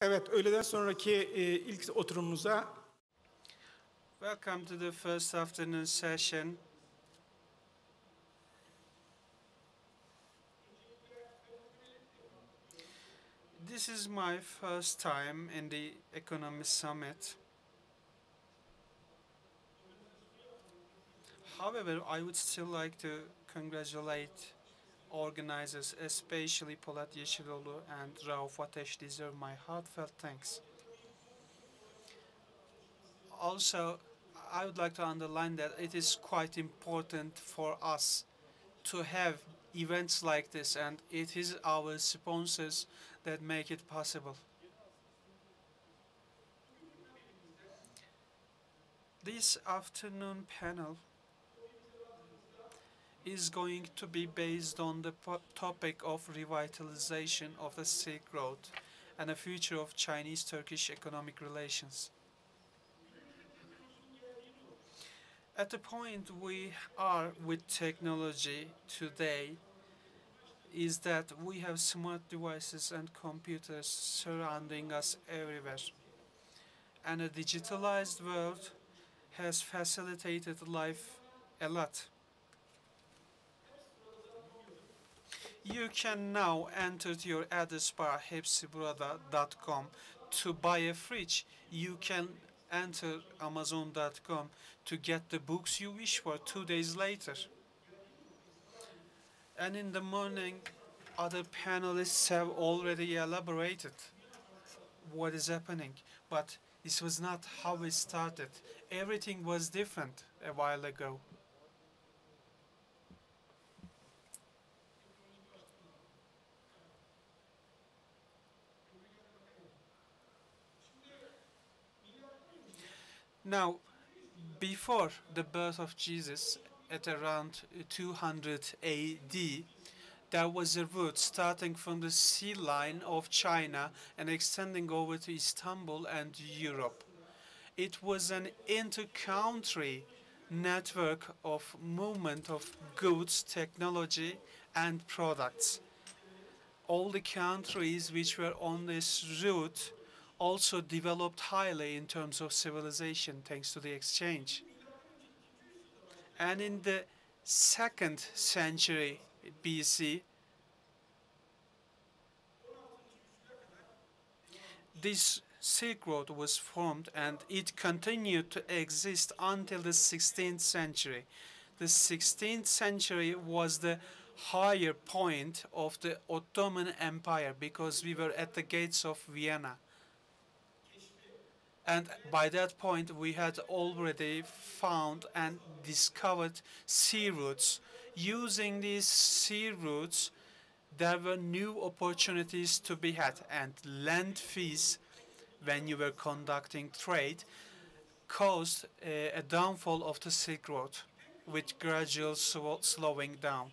Evet, öğleden sonraki ilk oturumumuza Welcome to the first afternoon session. This is my first time in the Economy Summit. However, I would still like to congratulate organizers, especially Polat Yeşiloğlu and Rauf Ateş deserve my heartfelt thanks. Also, I would like to underline that it is quite important for us to have events like this, and it is our sponsors that make it possible. This afternoon panel is going to be based on the topic of revitalization of the Silk Road and the future of Chinese-Turkish economic relations. At the point we are with technology today is that we have smart devices and computers surrounding us everywhere. And a digitalized world has facilitated life a lot. You can now enter your address bar hepsiburada.com to buy a fridge. You can enter amazon.com to get the books you wish for 2 days later. And in the morning, other panelists have already elaborated what is happening. But this was not how it started. Everything was different a while ago. Now, before the birth of Jesus, at around 200 AD, there was a route starting from the sea line of China and extending over to Istanbul and Europe. It was an inter-country network of movement of goods, technology, and products. All the countries which were on this route also developed highly in terms of civilization thanks to the exchange. And in the 2nd century BC, this Silk Road was formed and it continued to exist until the 16th century. The 16th century was the higher point of the Ottoman Empire because we were at the gates of Vienna. And by that point, we had already found and discovered sea routes. Using these sea routes, there were new opportunities to be had, and land fees, when you were conducting trade, caused a downfall of the Silk Road, with gradual slowing down.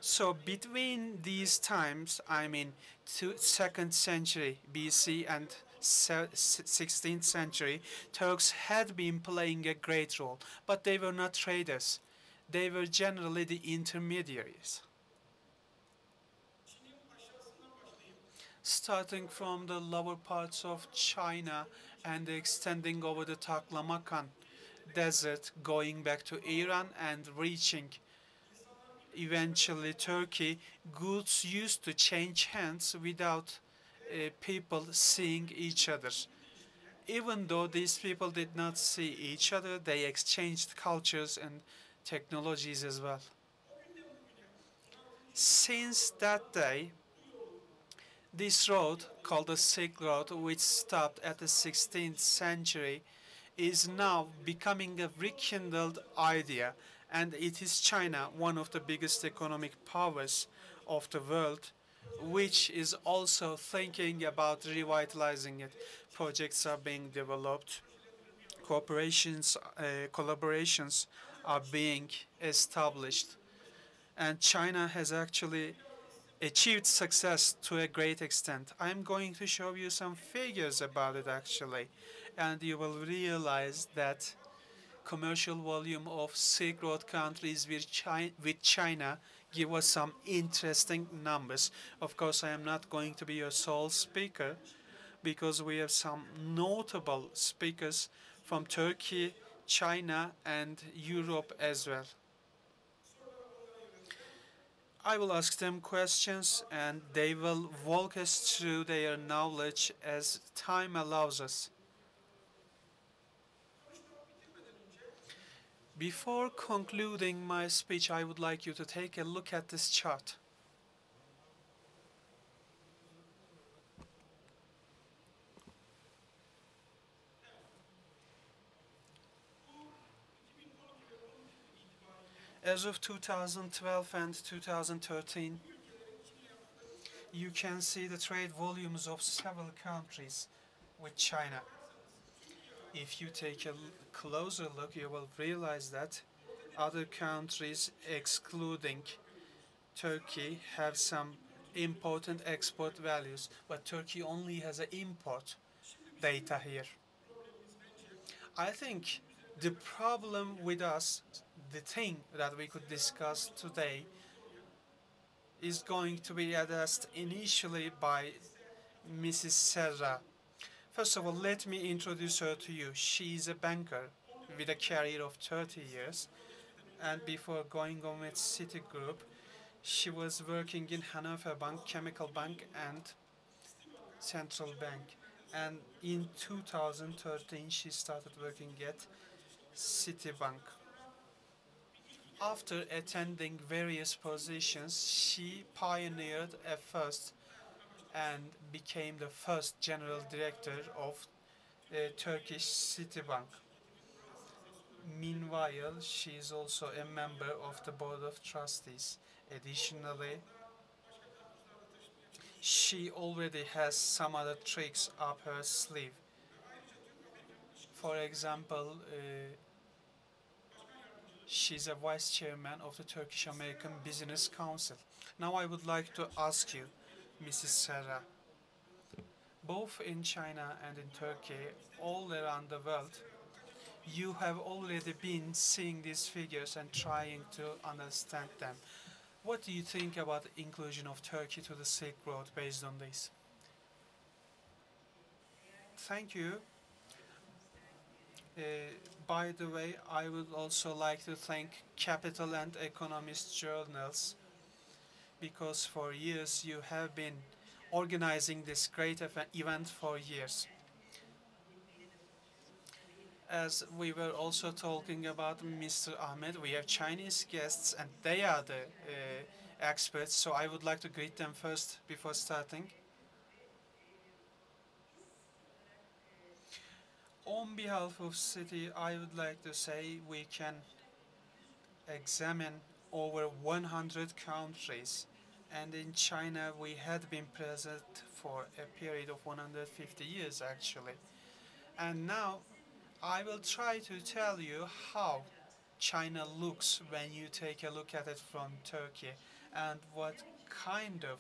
So between these times, I mean 2nd century BC and 16th century, Turks had been playing a great role, but they were not traders. They were generally the intermediaries. Starting from the lower parts of China and extending over the Taklamakan desert, going back to Iran and reaching eventually Turkey, goods used to change hands without people seeing each other. Even though these people did not see each other, they exchanged cultures and technologies as well. Since that day, this road, called the Silk Road, which stopped at the 16th century, is now becoming a rekindled idea, and it is China, one of the biggest economic powers of the world, which is also thinking about revitalizing it. Projects are being developed, collaborations are being established, and China has actually achieved success to a great extent. I'm going to show you some figures about it actually, and you will realize that commercial volume of Silk Road countries with China give us some interesting numbers. Of course, I am not going to be your sole speaker, because we have some notable speakers from Turkey, China, and Europe as well. I will ask them questions and they will walk us through their knowledge as time allows us. Before concluding my speech, I would like you to take a look at this chart. As of 2012 and 2013, you can see the trade volumes of several countries with China. If you take a closer look, you will realize that other countries, excluding Turkey, have some important export values, but Turkey only has an import data here. I think the problem with us, the thing that we could discuss today, is going to be addressed initially by Mrs. Serra. First of all, let me introduce her to you. She is a banker with a career of 30 years, and before going on with Citigroup, she was working in Hannover Bank, Chemical Bank, and Central Bank. And in 2013, she started working at Citibank. After attending various positions, she pioneered a first and became the first general director of Turkish Citibank. Meanwhile, she is also a member of the board of trustees. Additionally, she already has some other tricks up her sleeve. For example, she's a vice chairman of the Turkish American Business Council. Now I would like to ask you, Mrs. Serra, both in China and in Turkey, all around the world, you have already been seeing these figures and trying to understand them. What do you think about the inclusion of Turkey to the Silk Road based on this? Thank you. Uh, by the way, I would also like to thank Capital and Economist journals because for years you have been organizing this great event for years. As we were also talking about Mr. Ahmet, we have Chinese guests and they are the experts, so I would like to greet them first before starting. On behalf of Citi, I would like to say we can examine over 100 countries, and in China we had been present for a period of 150 years actually. And now I will try to tell you how China looks when you take a look at it from Turkey and what kind of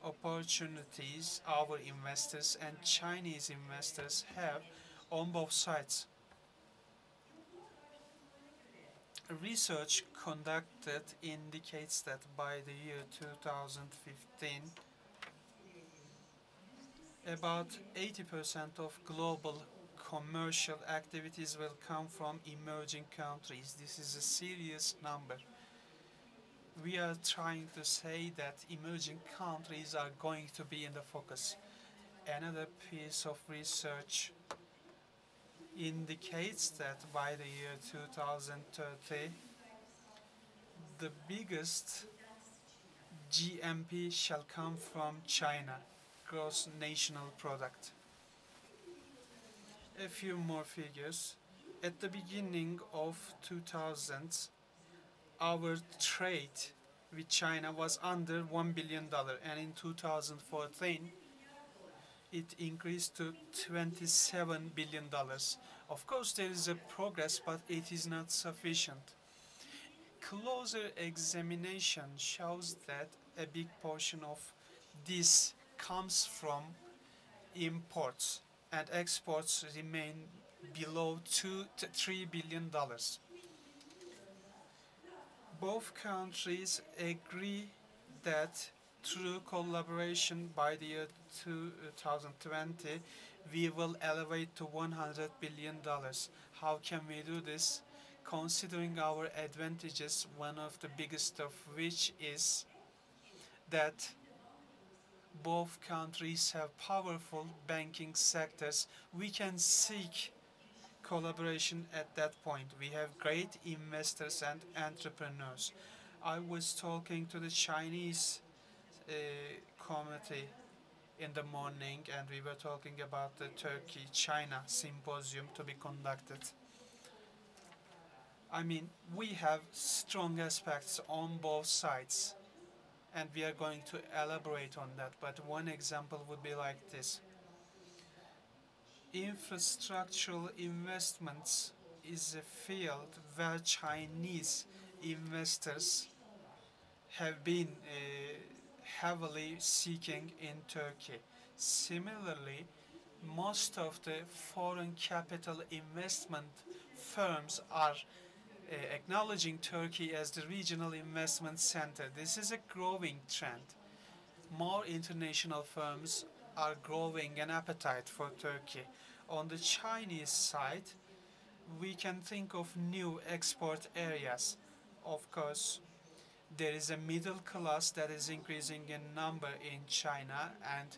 opportunities our investors and Chinese investors have on both sides. Research conducted indicates that by the year 2015, about 80% of global commercial activities will come from emerging countries. This is a serious number. We are trying to say that emerging countries are going to be in the focus. Another piece of research indicates that by the year 2030, the biggest GMP shall come from China, gross national product. A few more figures. At the beginning of 2000s, our trade with China was under $1 billion, and in 2014, it increased to $27 billion. Of course, there is a progress, but it is not sufficient. Closer examination shows that a big portion of this comes from imports, and exports remain below $2 to $3 billion. Both countries agree that through collaboration by the year 2020, we will elevate to $100 billion. How can we do this? Considering our advantages, one of the biggest of which is that both countries have powerful banking sectors. We can seek collaboration at that point. We have great investors and entrepreneurs. I was talking to the Chinese committee in the morning, and we were talking about the Turkey-China symposium to be conducted. I mean, we have strong aspects on both sides, and we are going to elaborate on that. But one example would be like this. Infrastructural investments is a field where Chinese investors have been heavily seeking in Turkey. Similarly, most of the foreign capital investment firms are acknowledging Turkey as the regional investment center. This is a growing trend. More international firms are growing an appetite for Turkey. On the Chinese side, we can think of new export areas. Of course, there is a middle class that is increasing in number in China, and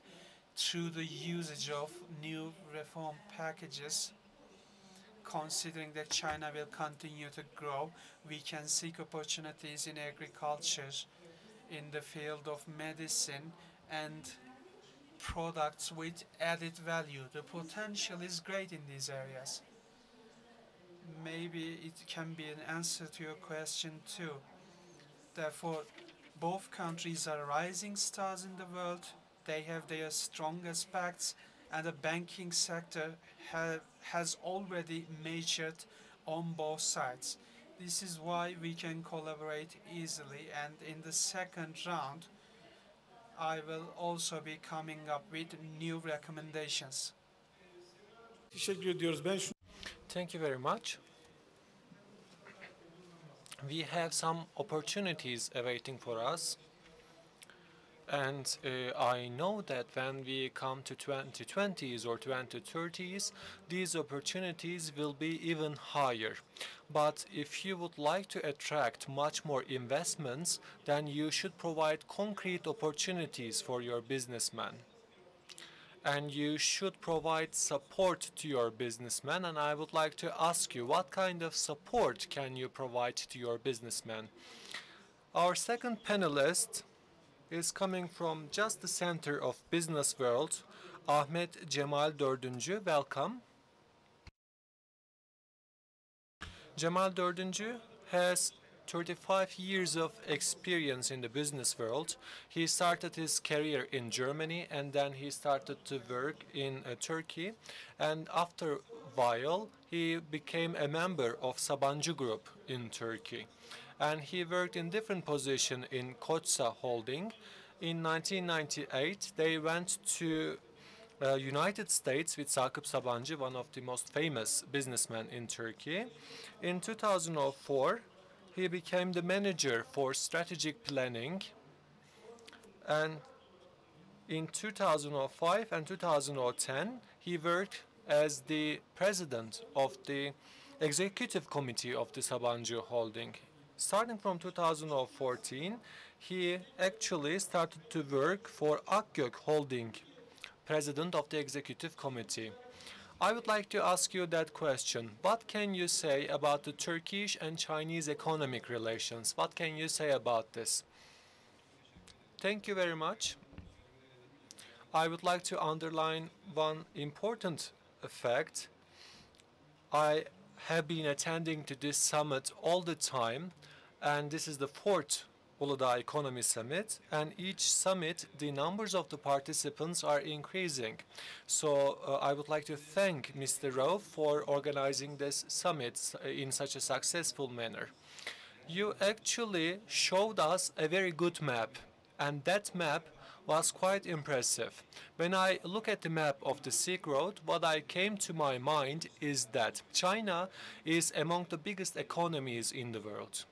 through the usage of new reform packages, considering that China will continue to grow, we can seek opportunities in agriculture, in the field of medicine, and products with added value. The potential is great in these areas. Maybe it can be an answer to your question too. Therefore, both countries are rising stars in the world. They have their strong aspects, and the banking sector has already matured on both sides. This is why we can collaborate easily, and in the second round, I will also be coming up with new recommendations. Teşekkür ediyoruz. Thank you very much. We have some opportunities awaiting for us. And I know that when we come to 2020s or 2030s, these opportunities will be even higher. But if you would like to attract much more investments, then you should provide concrete opportunities for your businessmen. And you should provide support to your businessmen. And I would like to ask you, what kind of support can you provide to your businessmen? Our second panelist is coming from just the center of business world, Ahmet Cemal Dördüncü. Welcome. Cemal Dördüncü has 35 years of experience in the business world. He started his career in Germany, and then he started to work in Turkey. And after a while, he became a member of Sabancı Group in Turkey. And he worked in different positions in Koçsa Holding. In 1998, they went to United States with Sakıp Sabancı, one of the most famous businessmen in Turkey. In 2004, he became the manager for strategic planning. And in 2005 and 2010, he worked as the president of the executive committee of the Sabancı Holding. Starting from 2014, he actually started to work for Akkök Holding, president of the executive committee. I would like to ask you that question. What can you say about the Turkish and Chinese economic relations? What can you say about this? Thank you very much. I would like to underline one important fact. I have been attending to this summit all the time, and this is the fourth Uludağ Economy Summit, and each summit, the numbers of the participants are increasing. So I would like to thank Mr. Rauf for organizing this summit in such a successful manner. You actually showed us a very good map, and that map was quite impressive. When I look at the map of the Silk Road, what I came to my mind is that China is among the biggest economies in the world.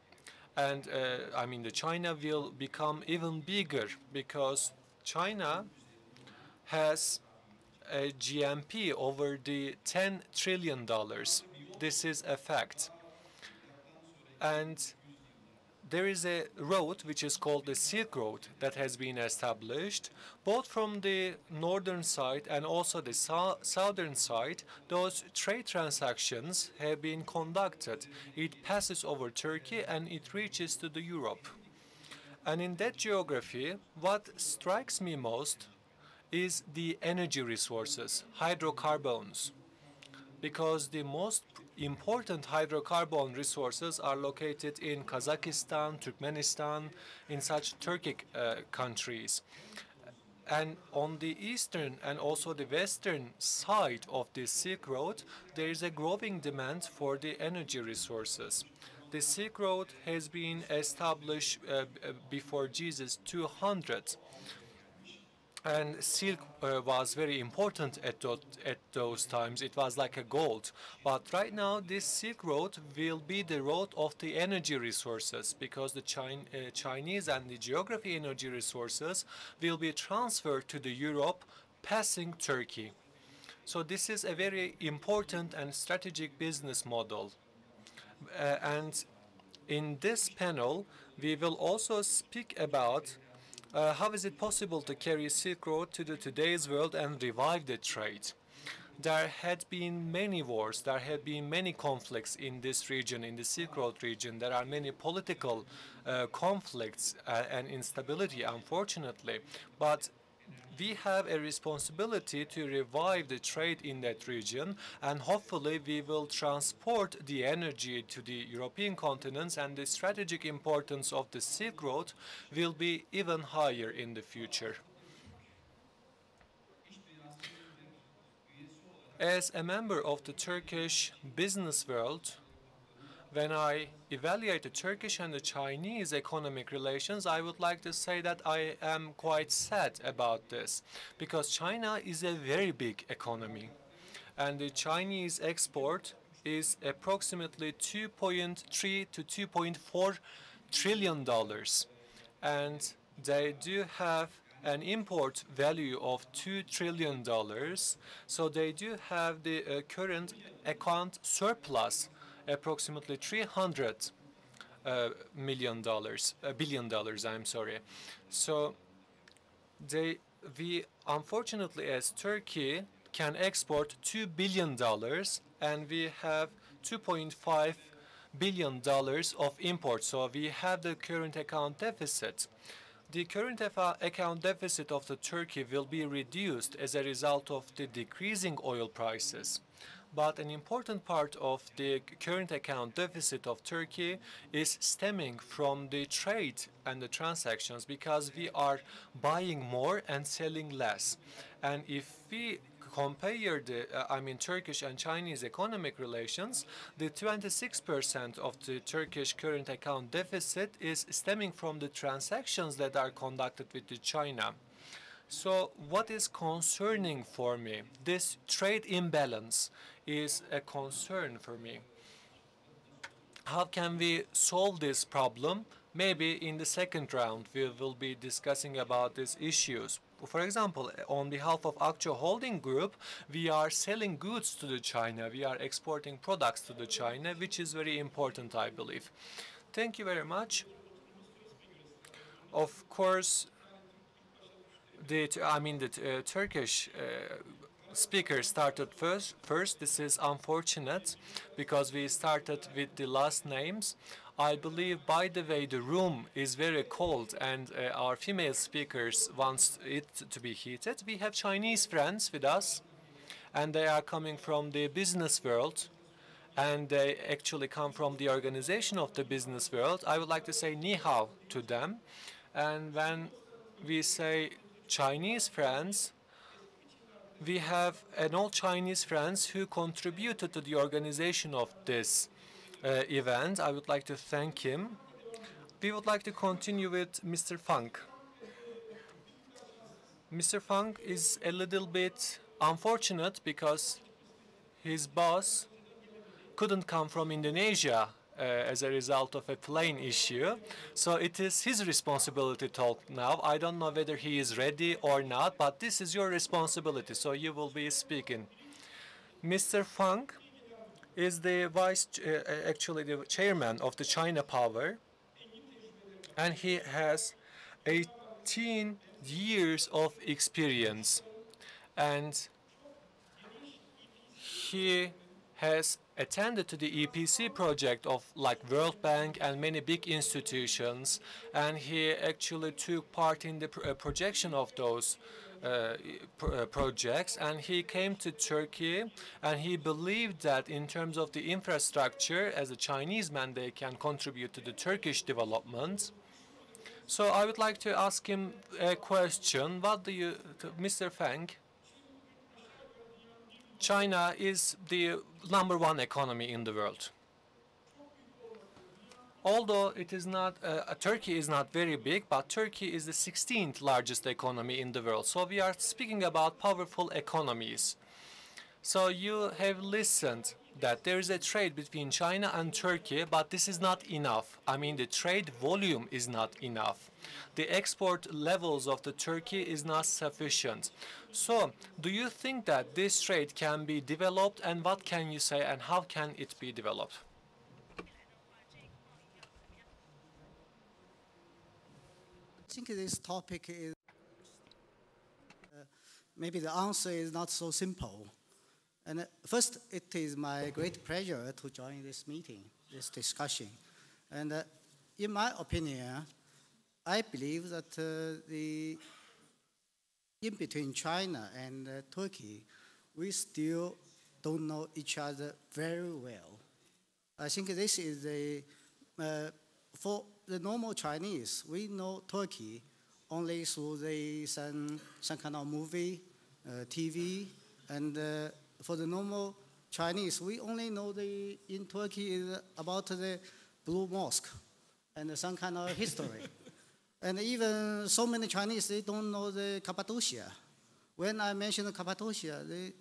And I mean, the China will become even bigger because China has a GMP over the $10 trillion. This is a fact. And there is a road which is called the Silk Road that has been established, both from the northern side and also the southern side. Those trade transactions have been conducted. It passes over Turkey and it reaches to the Europe. And in that geography, what strikes me most is the energy resources, hydrocarbons, because the most important hydrocarbon resources are located in Kazakhstan, Turkmenistan, in such Turkic countries. And on the eastern and also the western side of the Silk Road, there is a growing demand for the energy resources. The Silk Road has been established before Jesus 200. And silk was very important at those times. It was like a gold. But right now, this Silk Road will be the road of the energy resources because the Chinese and the geography energy resources will be transferred to the Europe, passing Turkey. So this is a very important and strategic business model. And in this panel, we will also speak about how is it possible to carry Silk Road to today's world and revive the trade? There had been many wars, there had been many conflicts in this region, in the Silk Road region. There are many political conflicts and instability, unfortunately. But we have a responsibility to revive the trade in that region, and hopefully we will transport the energy to the European continents, and the strategic importance of the Silk Road will be even higher in the future. As a member of the Turkish business world, when I evaluate the Turkish and the Chinese economic relations, I would like to say that I am quite sad about this, because China is a very big economy, and the Chinese export is approximately 2.3 to 2.4 trillion dollars, and they do have an import value of $2 trillion, so they do have the current account surplus approximately $300 billion dollars. I'm sorry. So we unfortunately, as Turkey, can export $2 billion, and we have $2.5 billion of imports. So we have the current account deficit. The current account deficit of the Turkey will be reduced as a result of the decreasing oil prices. But an important part of the current account deficit of Turkey is stemming from the trade and the transactions, because we are buying more and selling less. And if we compare the Turkish and Chinese economic relations, the 26% of the Turkish current account deficit is stemming from the transactions that are conducted with the China. So what is concerning for me? This trade imbalance is a concern for me. How can we solve this problem? Maybe in the second round we will be discussing about these issues. For example, on behalf of Akçaoğlu Holding Group, we are selling goods to the China. We are exporting products to the China, which is very important, I believe. Thank you very much. Of course, the Turkish speaker started first. This is unfortunate because we started with the last names. I believe, by the way, the room is very cold and our female speakers want it to be heated. We have Chinese friends with us, and they are coming from the business world, and they actually come from the organization of the business world. I would like to say ni hao to them. And when we say Chinese friends, we have an old Chinese friends who contributed to the organization of this event. I would like to thank him. We would like to continue with Mr. Feng. Mr. Feng is a little bit unfortunate because his boss couldn't come from Indonesia as a result of a plane issue. So it is his responsibility to talk now. I don't know whether he is ready or not, but this is your responsibility, so you will be speaking. Mr. Feng is the actually the chairman of the ChinaPower, and he has 18 years of experience, and he has attended to the EPC project of like World Bank and many big institutions, and he actually took part in the projection of those projects, and he came to Turkey, and he believed that in terms of the infrastructure, as a Chinese man, they can contribute to the Turkish development. So I would like to ask him a question. What do you, Mr. Feng? China is the #1 economy in the world. Although it is not, Turkey is not very big, but Turkey is the 16th largest economy in the world. So we are speaking about powerful economies. So you have listened that there is a trade between China and Turkey, but this is not enough. I mean, the trade volume is not enough. The export levels of the Turkey is not sufficient. So do you think that this trade can be developed, and what can you say, and how can it be developed? I think this topic is, maybe the answer is not so simple. And first, it is my great pleasure to join this meeting, this discussion. And in my opinion, I believe that in between China and Turkey, we still don't know each other very well. I think this is for the normal Chinese, we know Turkey only through some kind of movie, TV, and for the normal Chinese, we only know in Turkey is about the Blue Mosque and some kind of history. And even so many Chinese, they don't know the Cappadocia. When I mention Cappadocia, the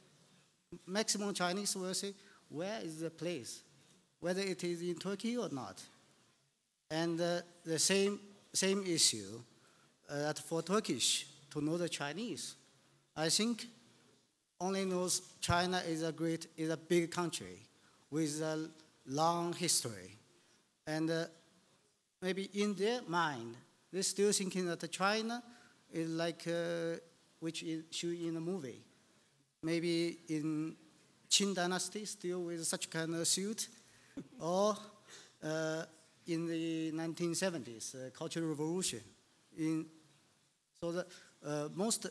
maximum Chinese will say, where is the place? Whether it is in Turkey or not. And the same issue that for Turkish to know the Chinese, I think only knows China is a big country with a long history. And maybe in their mind, they're still thinking that China is like which is shown in the movie. Maybe in Qing dynasty, still with such kind of suit, or in the 1970s, Cultural Revolution. So most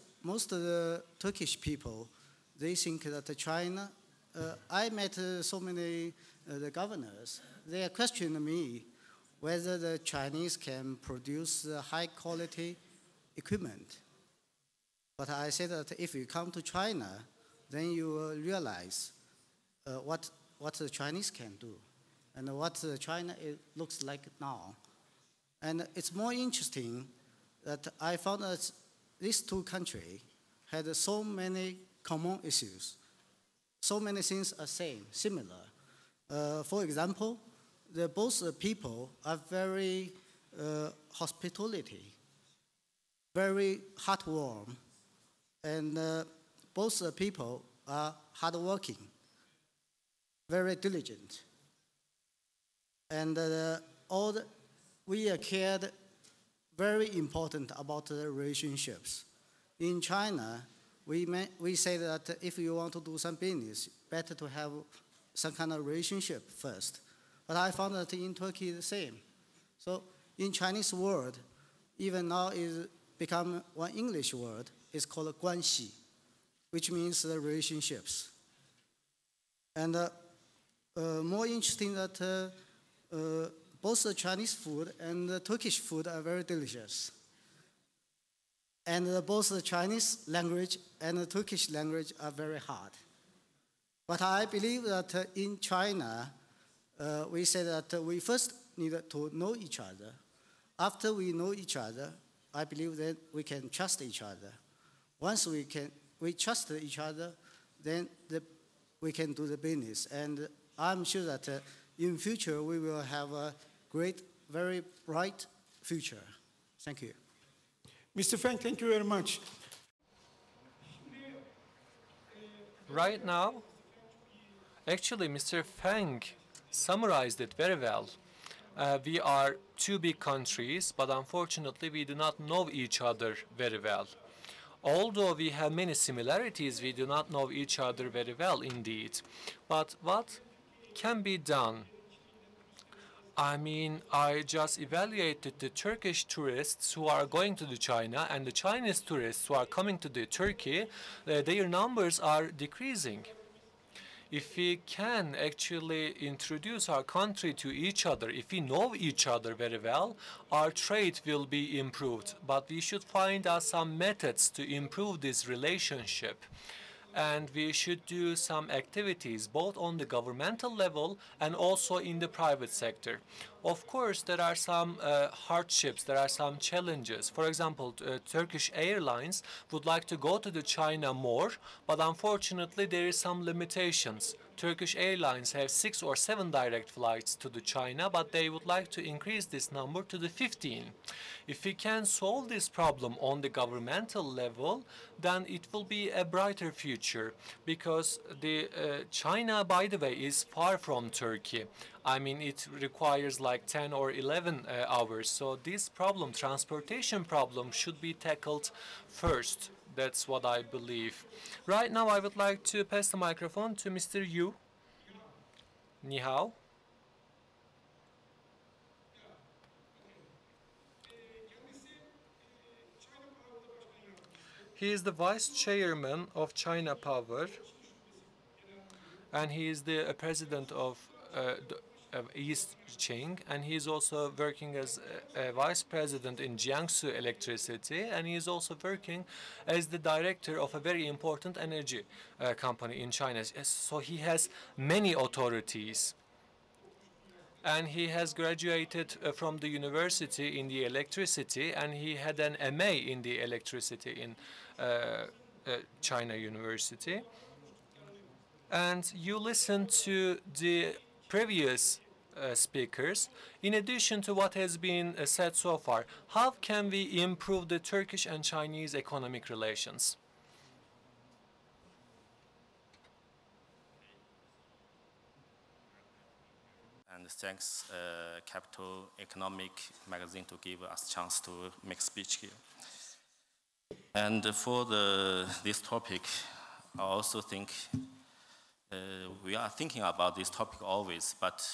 of the Turkish people, they think that China, I met so many the governors, they questioned me whether the Chinese can produce high quality equipment. But I said that if you come to China, then you will realize what the Chinese can do and what China looks like now. And it's more interesting that I found that these two countries had so many common issues. So many things are similar. For example, both people are very hospitality, very heartwarm, and both people are hardworking, very diligent. And we cared very important about the relationships. In China, we say that if you want to do some business, better to have some kind of relationship first. But I found that in Turkey the same. So in Chinese word, even now is become one English word, it's called 关系, which means the relationships. And more interesting that both the Chinese food and the Turkish food are very delicious. And both the Chinese language and the Turkish language are very hard. But I believe that in China, we say that we first need to know each other. After we know each other, I believe that we can trust each other. Once we trust each other, then we can do the business. And I'm sure that in future we will have a great, very bright future. Thank you. Mr. Feng, thank you very much. Right now, actually, Mr. Feng summarized it very well. We are two big countries, but unfortunately we do not know each other very well. Although we have many similarities, we do not know each other very well indeed. But what can be done? I mean, I just evaluated the Turkish tourists who are going to the China and the Chinese tourists who are coming to the Turkey. Their numbers are decreasing. If we can actually introduce our country to each other, if we know each other very well, our trade will be improved. But we should find out some methods to improve this relationship. And we should do some activities both on the governmental level and also in the private sector. Of course, there are some hardships, there are some challenges. For example, Turkish Airlines would like to go to the China more, but unfortunately there is some limitations. Turkish Airlines have 6 or 7 direct flights to the China, but they would like to increase this number to the 15. If we can solve this problem on the governmental level, then it will be a brighter future, because the China, by the way, is far from Turkey. I mean, it requires like 10 or 11 hours. So this problem, transportation problem, should be tackled first. That's what I believe. Right now, I would like to pass the microphone to Mr. Yu. Ni hao. He is the vice chairman of ChinaPower, and he is the president of East Qing, and he is also working as a vice president in Jiangsu Electricity, and he is also working as the director of a very important energy company in China. So he has many authorities. And he has graduated from the university in the electricity, and he had an MA in the electricity in China University. And you listen to the previous speakers. In addition to what has been said so far, how can we improve the Turkish and Chinese economic relations? And thanks Capital Economic magazine to give us a chance to make speech here. And for this topic, I also think we are thinking about this topic always, but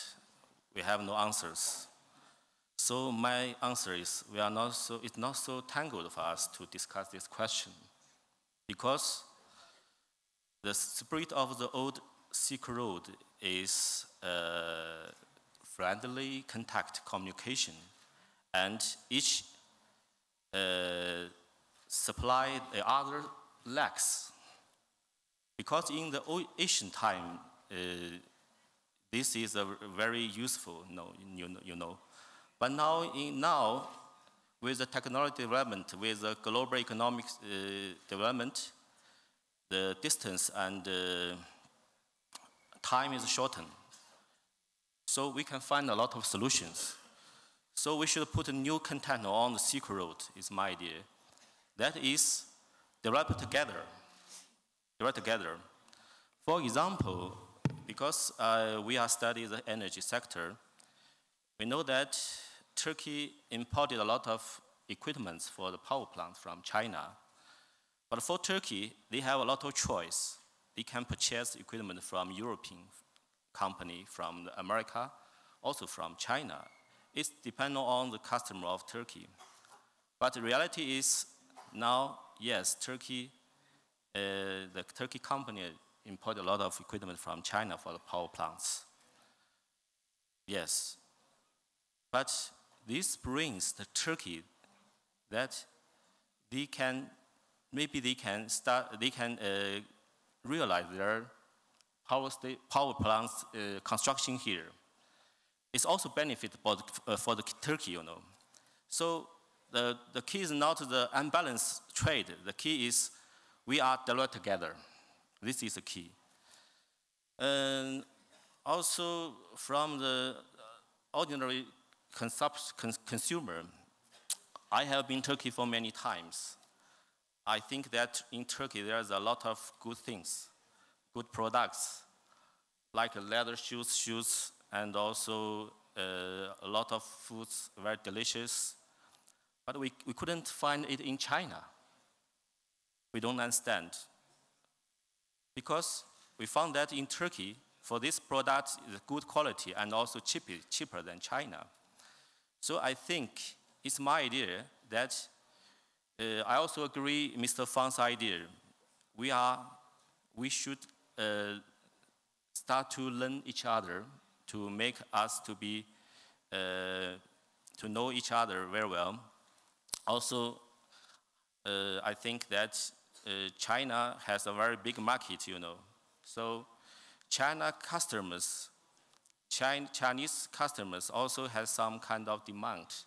we have no answers. So my answer is it's not so tangled for us to discuss this question, because the spirit of the old Silk Road is friendly contact communication, and each supply the other lacks. Because in the ancient time, this is a very useful, you know. But now, with the technology development, with the global economic development, the distance and time is shortened. So we can find a lot of solutions. So we should put a new content on the Silk Road, is my idea. That is, develop together. For example, because we are studying the energy sector, we know that Turkey imported a lot of equipment for the power plant from China. But for Turkey, they have a lot of choice. They can purchase equipment from European company, from America, also from China. It depends on the customer of Turkey. But the reality is now, yes, the Turkey company import a lot of equipment from China for the power plants. Yes. But this brings the Turkey that they can realize their power plants construction here. It's also benefit for the Turkey, you know. So the key is not the unbalanced trade. The key is we are developed together. This is the key. Also, from the ordinary consumer, I have been to Turkey for many times. I think that in Turkey there's a lot of good things, good products, like leather shoes, and also a lot of foods, very delicious. But we couldn't find it in China. We don't understand. Because we found that in Turkey, for this product is good quality and also cheaper than China. So I think it's my idea that I also agree Mr. Fang's idea. We should start to learn each other to make us to know each other very well. Also, I think that China has a very big market, you know. So Chinese customers also have some kind of demand.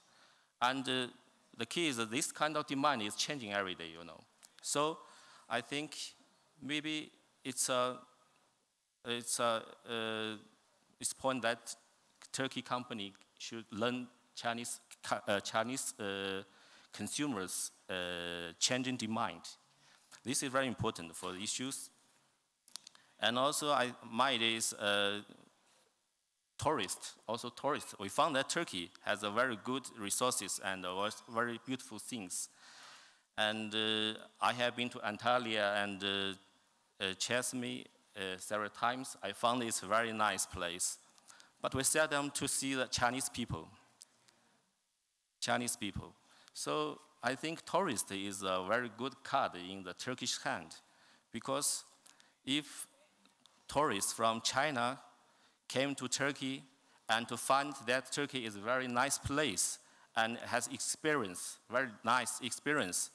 And the key is that this kind of demand is changing every day, you know. So I think maybe it's point that Turkey company should learn Chinese consumers changing demand. This is very important for the issues. And also, my idea is tourists. We found that Turkey has a very good resources and very beautiful things. And I have been to Antalya and Chesme several times. I found it's a very nice place. But we seldom to see the Chinese people. So I think tourist is a very good card in the Turkish hand, because if tourists from China came to Turkey and to find that Turkey is a very nice place and has very nice experience,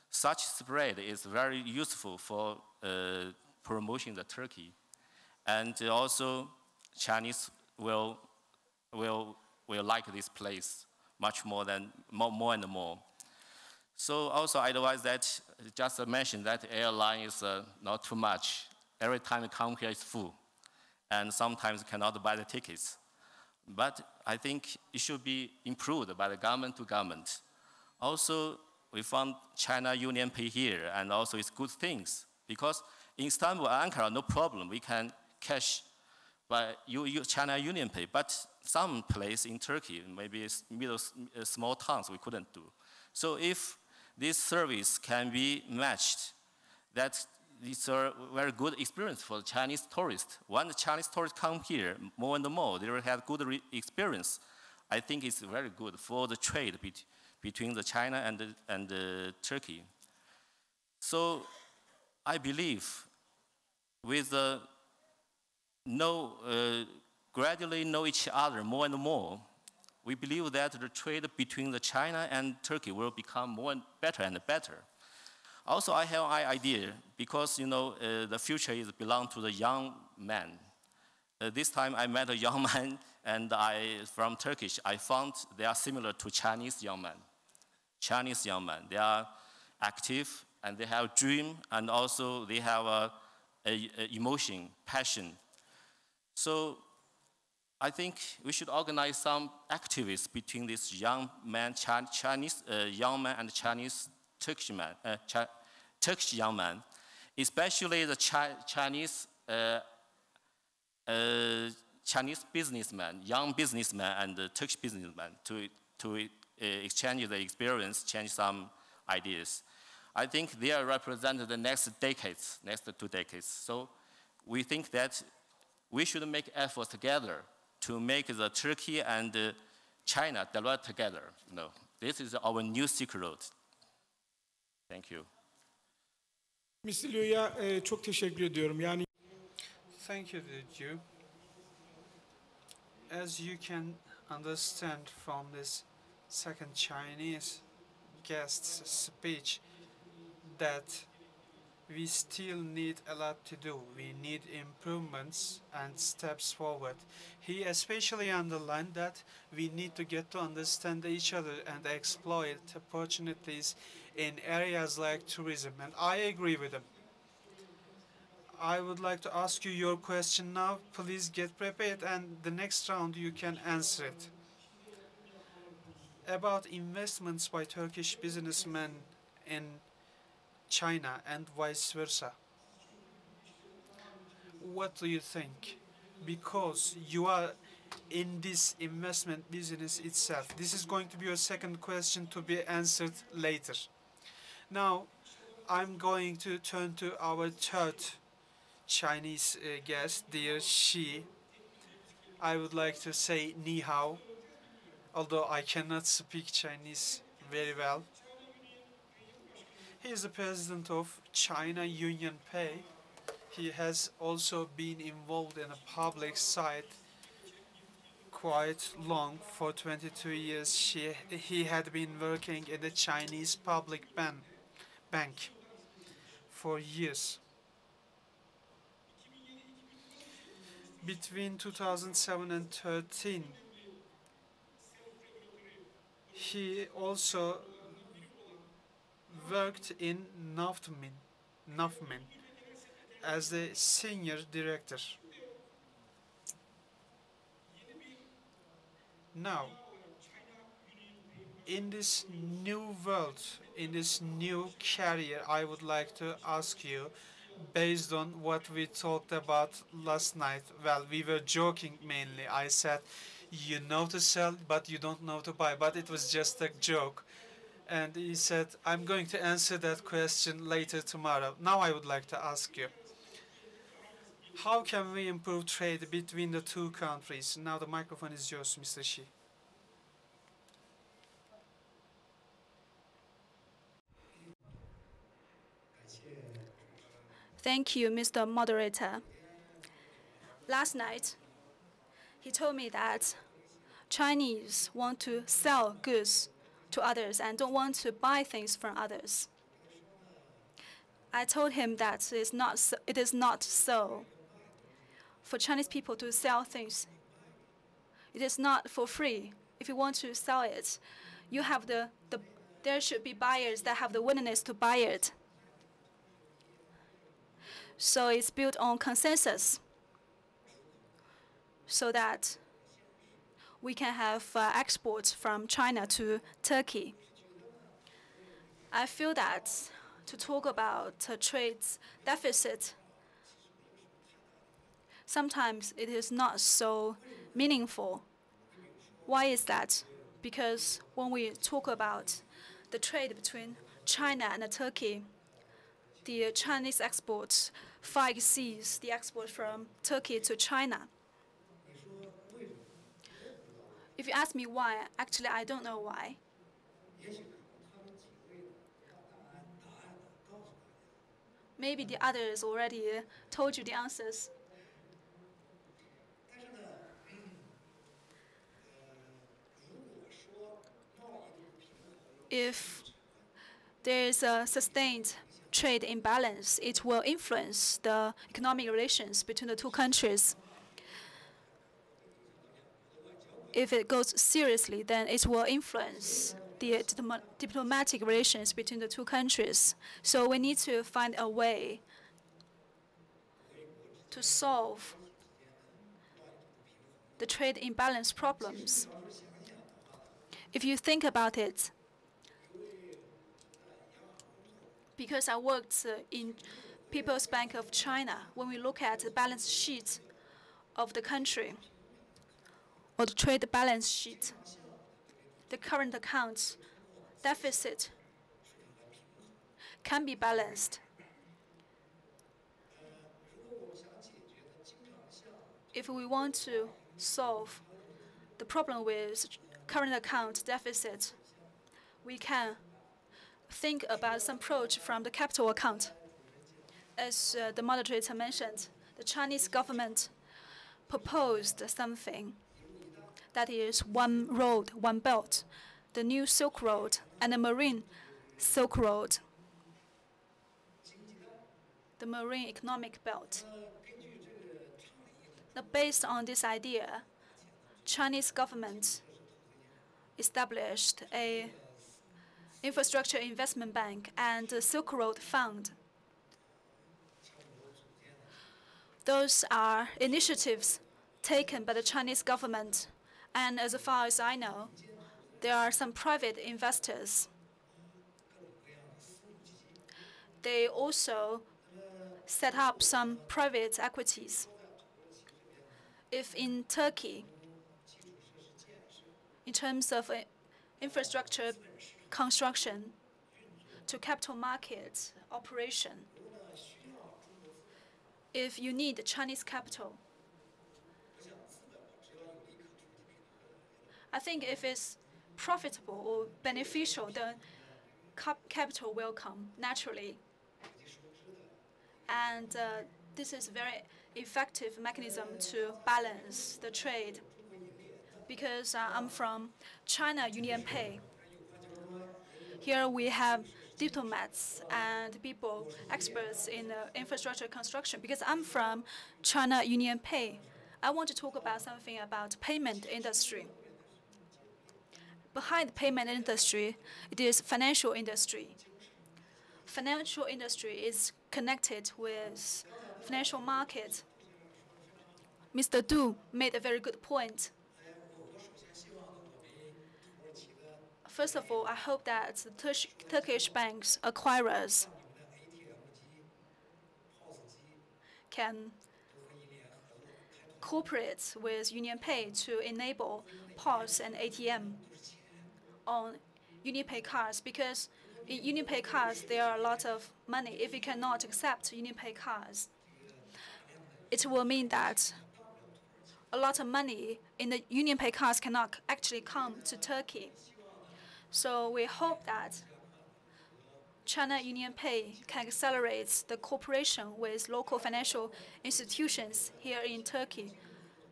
such spread is very useful for promoting the Turkey. And also Chinese will like this place much more and more. So also I advise that, just mention that airline is not too much. Every time you come here it's full, and sometimes cannot buy the tickets. But I think it should be improved by the government to government. Also, we found China UnionPay here, and also it's good things, because in Istanbul and Ankara, no problem, we can cash by China UnionPay, but some place in Turkey, maybe small towns, we couldn't do. So if this service can be matched, that's a very good experience for Chinese tourists. When the Chinese tourists come here, more and more, they will have good experience. I think it's very good for the trade between the China and Turkey. So I believe with gradually know each other more and more, we believe that the trade between the China and Turkey will become more and better. Also, I have an idea, because the future belongs to the young man. This time I met a young man, and from Turkish. I found they are similar to Chinese young men. They are active, and they have dream, and also they have a emotion, passion. So I think we should organize some activities between this young man, Chinese young man, and Chinese Turkish man, Turkish young man, especially the Chinese businessman, young businessman, and the Turkish businessman to exchange the experience, change some ideas. I think they are represented the next 2 decades. So we think that we should make efforts together to make the Turkey and China develop together. This is our new Silk Road. Thank you. Mr. Liu'ya çok teşekkür ediyorum. Thank you, Dördüncü. As you can understand from this second Chinese guest's speech, that we still need a lot to do. We need improvements and steps forward. He especially underlined that we need to get to understand each other and exploit opportunities in areas like tourism, and I agree with him. I would like to ask you your question now. Please get prepared, and the next round you can answer it. About investments by Turkish businessmen in China and vice versa. What do you think? Because you are in this investment business itself. This is going to be your second question to be answered later. Now, I'm going to turn to our third Chinese guest, dear Xi. I would like to say ni hao, although I cannot speak Chinese very well. He is the president of China UnionPay. He has also been involved in a public side quite long. For 22 years, he had been working in the Chinese public bank for years. Between 2007 and 2013, he also worked in Nafmin as the senior director. Now, in this new world, in this new career, I would like to ask you, based on what we talked about last night. Well, we were joking mainly. I said, you know to sell, but you don't know to buy. But it was just a joke. And he said, I'm going to answer that question later tomorrow. Now I would like to ask you, how can we improve trade between the two countries? Now the microphone is yours, Mr. Shi. Thank you, Mr. Moderator. Last night, he told me that Chinese want to sell goods to others and don't want to buy things from others. I told him that it is not so. For Chinese people to sell things, it is not for free. If you want to sell it, you have there should be buyers that have the willingness to buy it. So it's built on consensus so that we can have exports from China to Turkey. I feel that to talk about trade deficit, sometimes it is not so meaningful. Why is that? Because when we talk about the trade between China and Turkey, the Chinese exports far exceeds the export from Turkey to China. If you ask me why, actually I don't know why. Maybe the others already told you the answers. If there is a sustained trade imbalance, it will influence the economic relations between the two countries. If it goes seriously, then it will influence the diplomatic relations between the two countries. So we need to find a way to solve the trade imbalance problems. If you think about it, because I worked in People's Bank of China, when we look at the balance sheet of the country, or the trade balance sheet, the current account deficit can be balanced. If we want to solve the problem with current account deficit, we can think about some approach from the capital account. As the moderator mentioned, the Chinese government proposed something that is one road, one belt, the new Silk Road and the Marine Silk Road, the Marine Economic Belt. Now, based on this idea, Chinese government established a infrastructure investment bank and a Silk Road fund. Those are initiatives taken by the Chinese government. And as far as I know, there are some private investors. They also set up some private equities. If in Turkey, in terms of infrastructure construction to capital market operation, if you need Chinese capital, I think if it's profitable or beneficial, then capital will come naturally. And this is a very effective mechanism to balance the trade. Because I'm from China UnionPay. Here we have diplomats and people, experts in infrastructure construction. Because I'm from China UnionPay, I want to talk about something about payment industry. Behind the payment industry, it is financial industry. Financial industry is connected with financial market. Mr. Du made a very good point. First of all, I hope that the Turkish banks acquirers can cooperate with UnionPay to enable POS and ATM on UnionPay cards, because in UnionPay cards there are a lot of money. If you cannot accept UnionPay cards, it will mean that a lot of money in the UnionPay cards cannot actually come to Turkey. So we hope that China UnionPay can accelerate the cooperation with local financial institutions here in Turkey.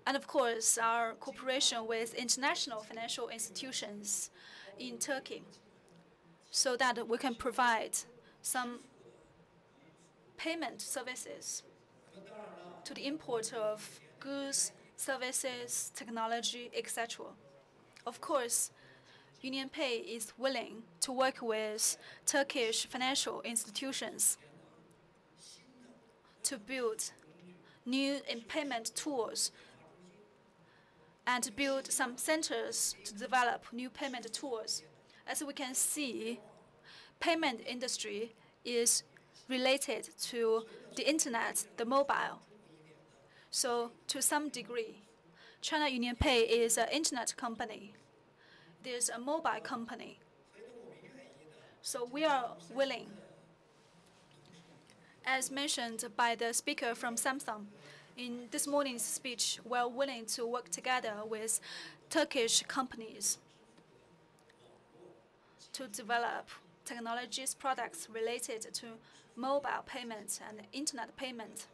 And of course, our cooperation with international financial institutions in Turkey, so that we can provide some payment services to the import of goods, services, technology, etc. Of course, UnionPay is willing to work with Turkish financial institutions to build new payment tools and to build some centers to develop new payment tools. As we can see, payment industry is related to the internet, the mobile. So to some degree, China UnionPay is an internet company. There's a mobile company. So we are willing, as mentioned by the speaker from Samsung in this morning's speech, we are willing to work together with Turkish companies to develop technologies, products related to mobile payment and internet payment,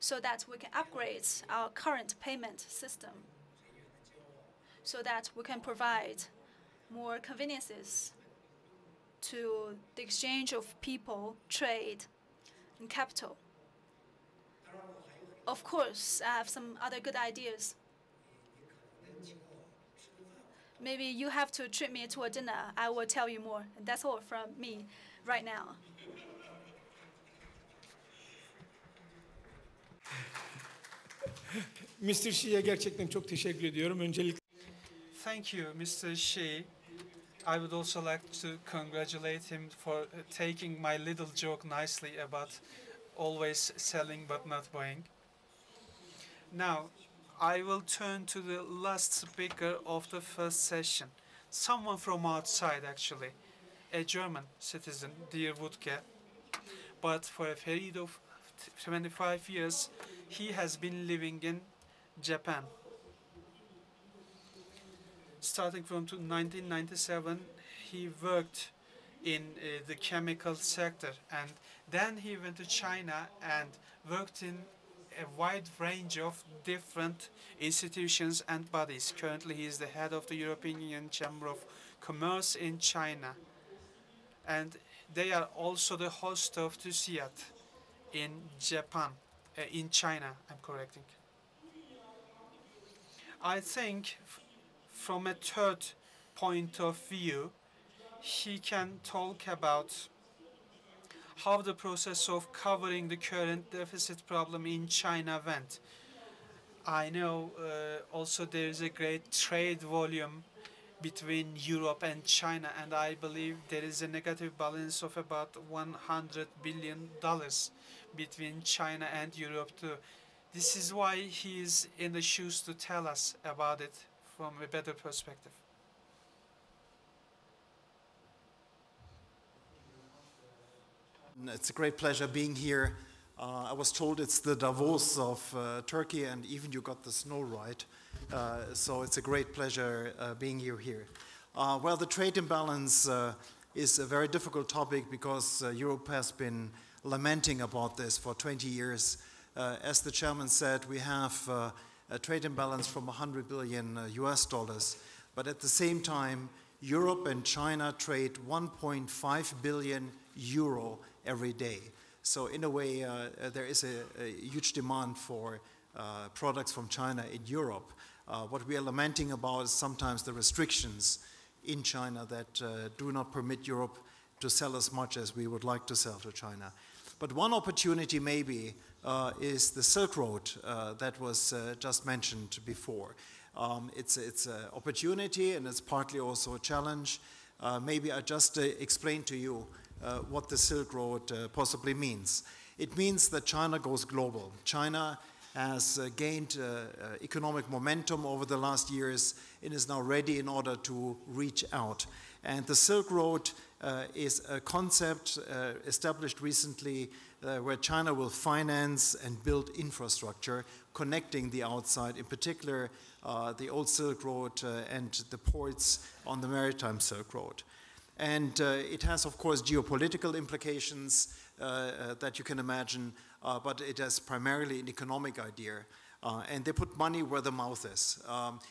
so that we can upgrade our current payment system, so that we can provide more conveniences to the exchange of people, trade, and capital. Of course, I have some other good ideas. Maybe you have to treat me to a dinner. I will tell you more. And that's all from me right now. Mr. Xi'ye gerçekten çok teşekkür ediyorum. Öncelikle Thank you, Mr. Xi. I would also like to congratulate him for taking my little joke nicely about always selling but not buying. Now, I will turn to the last speaker of the first session. Someone from outside, actually. A German citizen, dear Wuttke. But for a period of 25 years, he has been living in Japan. Starting from 1997, he worked in the chemical sector, and then he went to China and worked in a wide range of different institutions and bodies. Currently, he is the head of the European Union Chamber of Commerce in China, and they are also the host of TUSIAD in Japan, in China, I'm correcting. I think from a third point of view, he can talk about how the process of covering the current deficit problem in China went. I know also there is a great trade volume between Europe and China, and I believe there is a negative balance of about $100 billion between China and Europe too. This is why he is in the shoes to tell us about it from a better perspective. It's a great pleasure being here. I was told it's the Davos of Turkey, and even you got the snow right. So it's a great pleasure being here. Well, the trade imbalance is a very difficult topic because Europe has been lamenting about this for 20 years. As the chairman said, we have a trade imbalance from 100 billion US dollars, but at the same time, Europe and China trade 1.5 billion euro every day. So in a way, there is a huge demand for products from China in Europe. What we are lamenting about is sometimes the restrictions in China that do not permit Europe to sell as much as we would like to sell to China. But one opportunity maybe is the Silk Road that was just mentioned before. It's an opportunity and it's partly also a challenge. Maybe I just explain to you what the Silk Road possibly means. It means that China goes global. China has gained economic momentum over the last years and is now ready in order to reach out. And the Silk Road is a concept established recently where China will finance and build infrastructure connecting the outside, in particular the old Silk Road and the ports on the maritime Silk Road. And it has, of course, geopolitical implications that you can imagine, but it has primarily an economic idea. And they put money where the mouth is.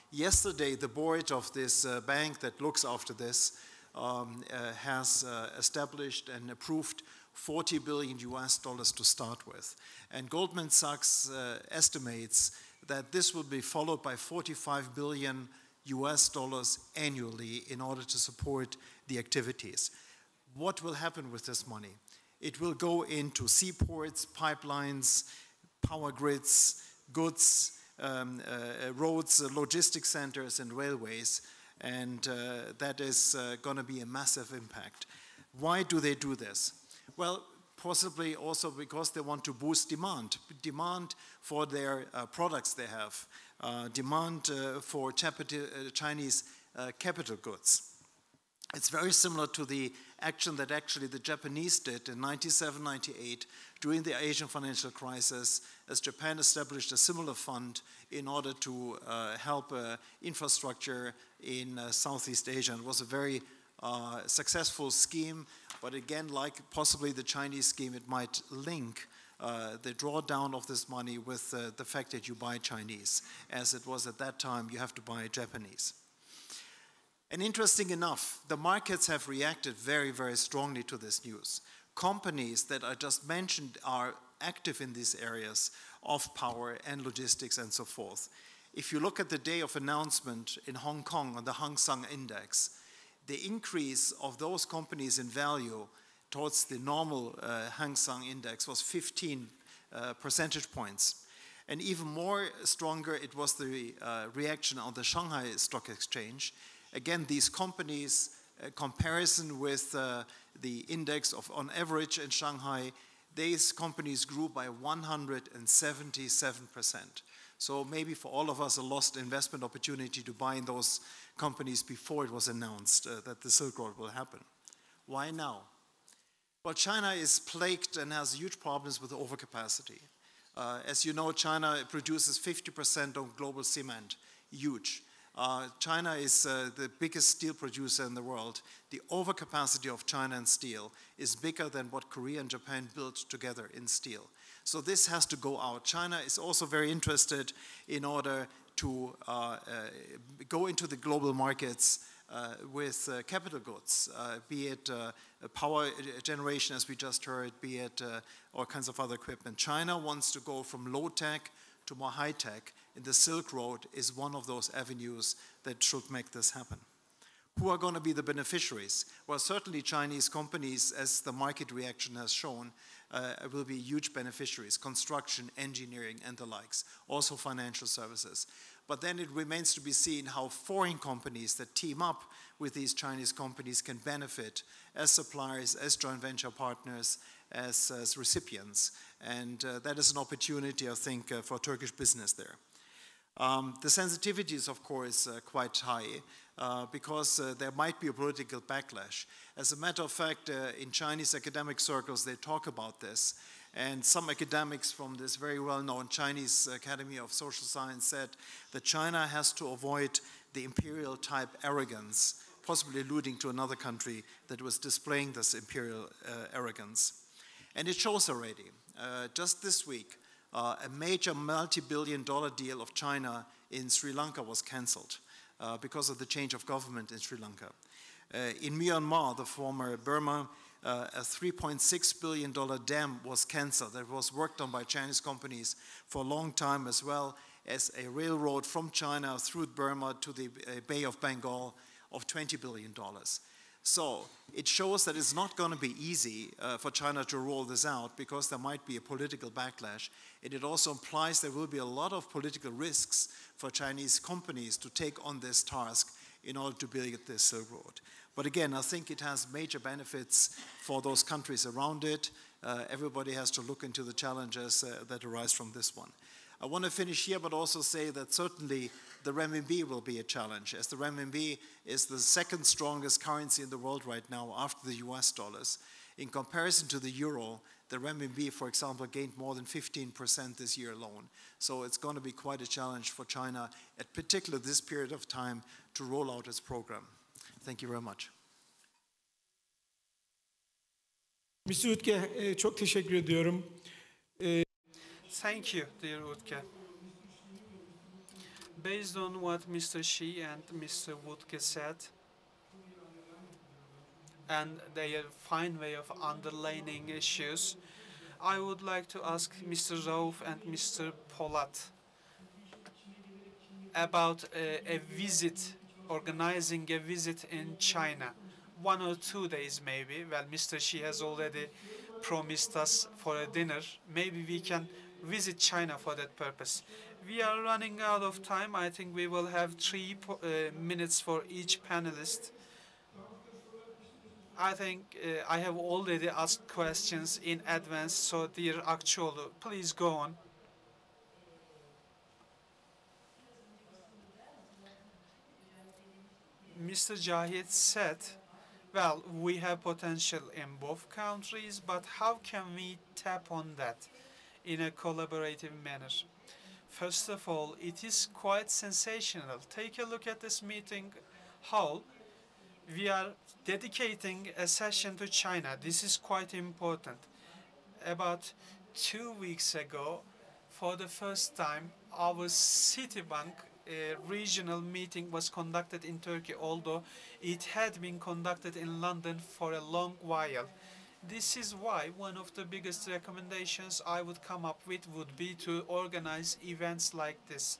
Yesterday, the board of this bank that looks after this has established and approved 40 billion US dollars to start with. And Goldman Sachs estimates that this will be followed by 45 billion US dollars annually in order to support the activities. What will happen with this money? It will go into seaports, pipelines, power grids, goods, roads, logistics centers, and railways, and that is going to be a massive impact. Why do they do this? Well, possibly also because they want to boost demand for their products they have, demand for Chinese capital goods. It's very similar to the action that actually the Japanese did in 97-98 during the Asian financial crisis, as Japan established a similar fund in order to help infrastructure in Southeast Asia. It was a very successful scheme, but again, like possibly the Chinese scheme, it might link the drawdown of this money with the fact that you buy Chinese. As it was at that time, you have to buy Japanese. And interesting enough, the markets have reacted very, very strongly to this news. Companies that I just mentioned are active in these areas of power and logistics and so forth. If you look at the day of announcement in Hong Kong on the Hang Seng Index, the increase of those companies in value towards the normal Hang Seng Index was 15 percentage points. And even more stronger, it was the reaction on the Shanghai Stock Exchange. Again, these companies, comparison with the index of on average in Shanghai, these companies grew by 177%. So maybe for all of us a lost investment opportunity to buy in those companies before it was announced that the Silk Road will happen. Why now? Well, China is plagued and has huge problems with overcapacity. As you know, China produces 50% of global cement, huge. China is the biggest steel producer in the world. The overcapacity of China in steel is bigger than what Korea and Japan built together in steel. So this has to go out. China is also very interested in order to go into the global markets with capital goods, be it power generation, as we just heard, be it all kinds of other equipment. China wants to go from low tech to more high tech, and the Silk Road is one of those avenues that should make this happen. Who are going to be the beneficiaries? Well, certainly Chinese companies, as the market reaction has shown, will be huge beneficiaries, construction, engineering, and the likes, also financial services. But then it remains to be seen how foreign companies that team up with these Chinese companies can benefit as suppliers, as joint venture partners, as recipients. And that is an opportunity, I think, for Turkish business there. The sensitivity is, of course, quite high because there might be a political backlash. As a matter of fact, in Chinese academic circles, they talk about this. And some academics from this very well-known Chinese Academy of Social Science said that China has to avoid the imperial-type arrogance, possibly alluding to another country that was displaying this imperial arrogance. And it shows already. Just this week, a major multi-billion-dollar deal of China in Sri Lanka was cancelled because of the change of government in Sri Lanka. In Myanmar, the former Burma, a $3.6 billion dam was cancelled. That was worked on by Chinese companies for a long time, as well as a railroad from China through Burma to the Bay of Bengal of $20 billion. So it shows that it's not going to be easy for China to roll this out because there might be a political backlash. And it also implies there will be a lot of political risks for Chinese companies to take on this task in order to build this Silk Road. But again, I think it has major benefits for those countries around it. Everybody has to look into the challenges that arise from this one. I want to finish here, but also say that certainly the renminbi will be a challenge, as the renminbi is the second strongest currency in the world right now after the US dollars. In comparison to the euro, the renminbi, for example, gained more than 15% this year alone. So it's going to be quite a challenge for China, at particularly this period of time, to roll out its program. Thank you very much. Mr. Wuttke, çok teşekkür ediyorum. Thank you, dear Wuttke. Based on what Mr. Xi and Mr. Wuttke said, and their fine way of underlining issues, I would like to ask Mr. Rauf and Mr. Polat about a visit, organizing a visit in China. 1 or 2 days maybe. Well, Mr. Xi has already promised us for a dinner. Maybe we can visit China for that purpose. We are running out of time. I think we will have 3 minutes for each panelist. I think I have already asked questions in advance, so dear Akçaoğlu, please go on. Mr. Cahit said, well, we have potential in both countries, but how can we tap on that in a collaborative manner? First of all, it is quite sensational. Take a look at this meeting hall. We are dedicating a session to China. This is quite important. About 2 weeks ago, for the first time, our Citibank regional meeting was conducted in Turkey, although it had been conducted in London for a long while. This is why one of the biggest recommendations I would come up with would be to organize events like this.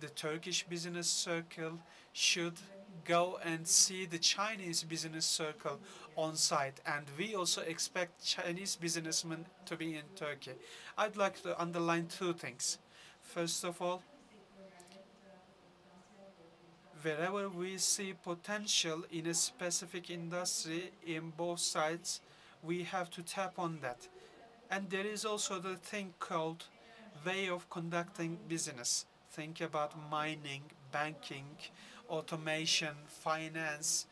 The Turkish business circle should go and see the Chinese business circle on site, and we also expect Chinese businessmen to be in Turkey. I'd like to underline 2 things. First of all, wherever we see potential in a specific industry in both sides, we have to tap on that. And there is also the thing called way of conducting business. Think about mining, banking, automation, finance.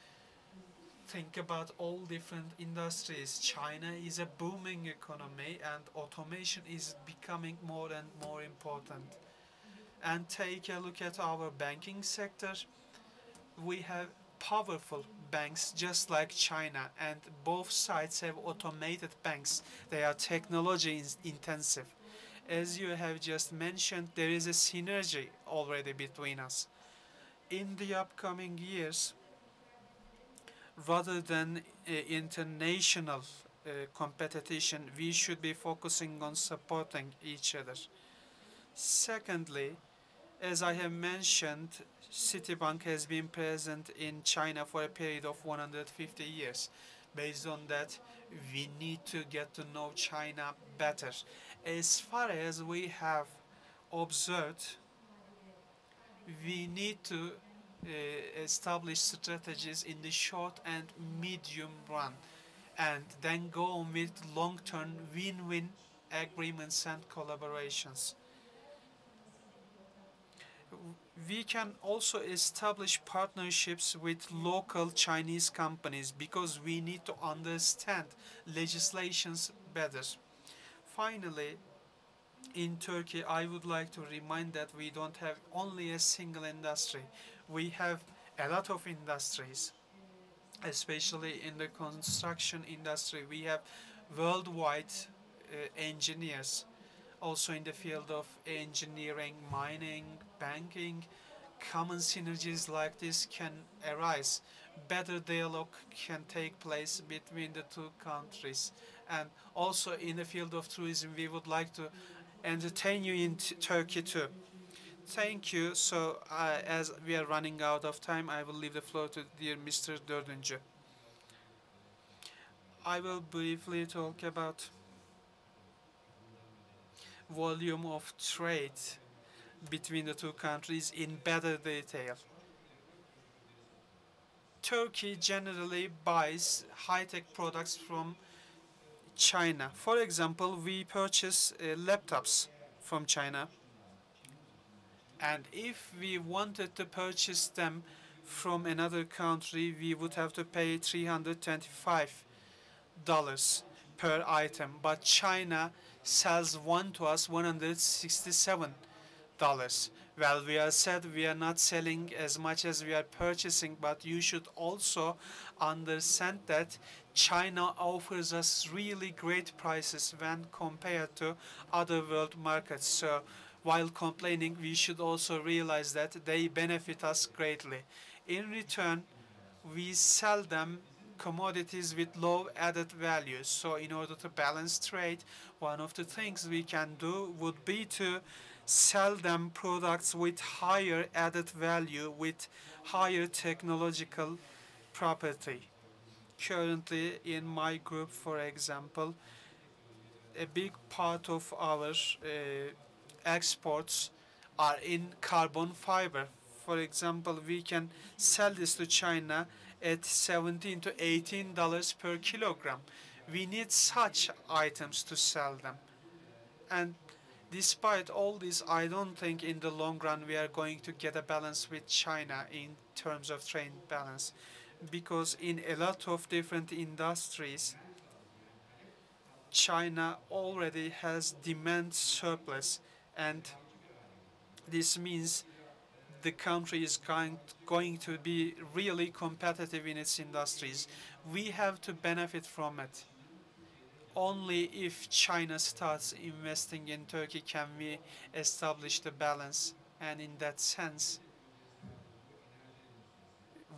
Think about all different industries. China is a booming economy, and automation is becoming more and more important. And take a look at our banking sector. We have powerful banks just like China, and both sides have automated banks. They are technology intensive. As you have just mentioned, there is a synergy already between us. In the upcoming years, rather than international competition, we should be focusing on supporting each other. Secondly, As I have mentioned, Citibank has been present in China for a period of 150 years. Based on that, we need to get to know China better. As far as we have observed, we need to establish strategies in the short and medium run, and then go on with long-term win-win agreements and collaborations. We can also establish partnerships with local Chinese companies because we need to understand legislations better. Finally, in Turkey, I would like to remind that we don't have only a single industry. We have a lot of industries, especially in the construction industry. We have worldwide engineers, also in the field of engineering, mining, banking. Common synergies like this can arise. Better dialogue can take place between the two countries. And also in the field of tourism, we would like to entertain you in Turkey too. Thank you. So as we are running out of time, I will leave the floor to dear Mr. Dördüncü. I will briefly talk about volume of trade between the two countries in better detail. Turkey generally buys high-tech products from China. For example, we purchase laptops from China. And if we wanted to purchase them from another country, we would have to pay $325 per item. But China sells one to us $167. Well, we are said we are not selling as much as we are purchasing, but you should also understand that China offers us really great prices when compared to other world markets. So while complaining, we should also realize that they benefit us greatly. In return, we sell them commodities with low added value. So in order to balance trade, one of the things we can do would be to sell them products with higher added value, with higher technological property. Currently, in my group, for example, a big part of our exports are in carbon fiber. For example, we can sell this to China at $17 to $18 per kilogram. We need such items to sell them. And despite all this, I don't think in the long run we are going to get a balance with China in terms of trade balance, because in a lot of different industries, China already has demand surplus, and this means the country is going to be really competitive in its industries. We have to benefit from it. Only if China starts investing in Turkey can we establish the balance, and in that sense,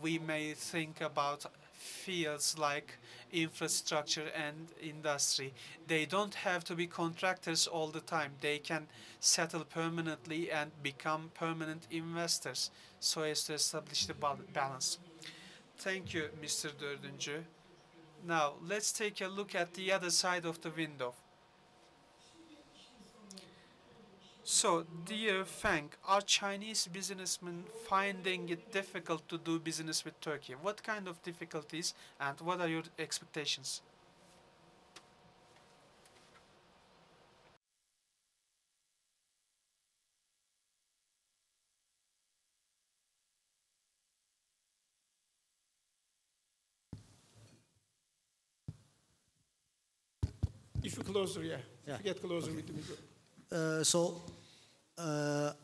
we may think about fields like infrastructure and industry. They don't have to be contractors all the time. They can settle permanently and become permanent investors so as to establish the balance. Thank you, Mr. Dördüncü. Now, let's take a look at the other side of the window. So, dear Feng, are Chinese businessmen finding it difficult to do business with Turkey? What kind of difficulties and what are your expectations? If you closer, yeah. Yeah. If you get closer with the micro.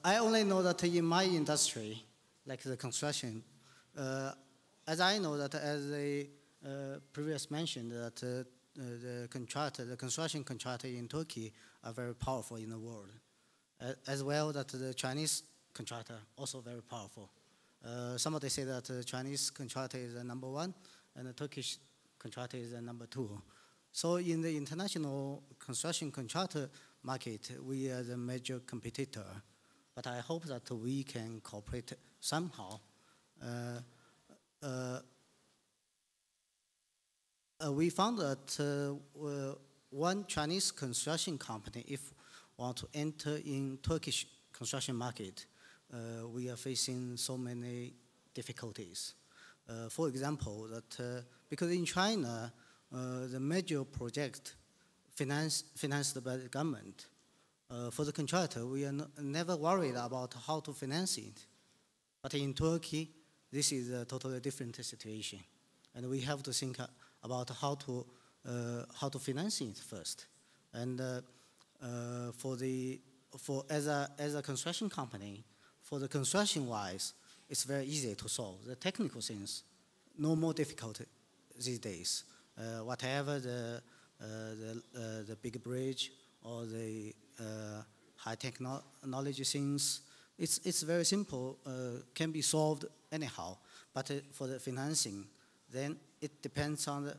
I only know that in my industry, like the construction, as I know that as the previous mentioned that the construction contractor in Turkey are very powerful in the world, as well that the Chinese contractor also very powerful. Somebody say that the Chinese contractor is the number one and the Turkish contractor is the number two. So in the international construction contractor market, we are the major competitor. but I hope that we can cooperate somehow. We found that one Chinese construction company, if want to enter in Turkish construction market, we are facing so many difficulties. For example, that because in China, the major project financed by the government, for the contractor, we are never worried about how to finance it. But in Turkey, this is a totally different situation, and we have to think about how to finance it first. And as a construction company, for the construction wise, it's very easy to solve. The technical things, no more difficult these days. Whatever the big bridge or the high technology things, it's very simple, can be solved anyhow. But for the financing, then it depends on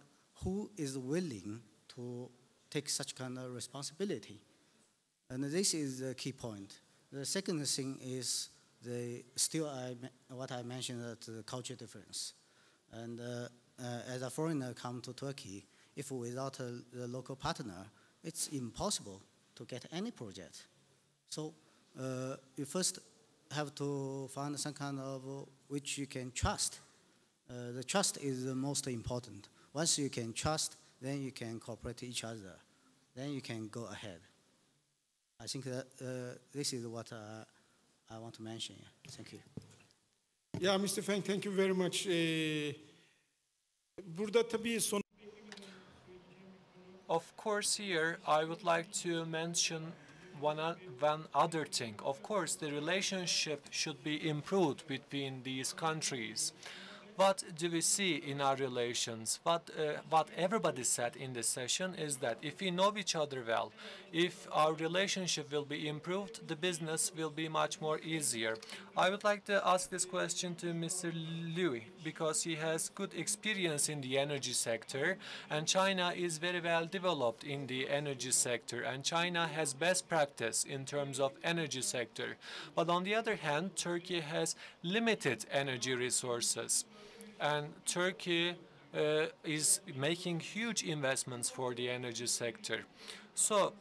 who is willing to take such kind of responsibility. And this is the key point. The second thing is what I mentioned, that the culture difference. And as a foreigner come to Turkey, if without the local partner, it's impossible to get any project. So you first have to find some kind of which you can trust. The trust is the most important. Once you can trust, then you can cooperate each other. Then you can go ahead. I think that this is what I want to mention. Thank you. Yeah, Mr. Feng, thank you very much. Burada tabii Of course, here I would like to mention one other thing. Of course, the relationship should be improved between these countries. What do we see in our relations? What everybody said in this session is that if we know each other well, if our relationship will be improved, the business will be much more easier. I would like to ask this question to Mr. Liu, because he has good experience in the energy sector, and China is very well developed in the energy sector, and China has best practice in terms of energy sector. But on the other hand, Turkey has limited energy resources. And Turkey is making huge investments for the energy sector. So,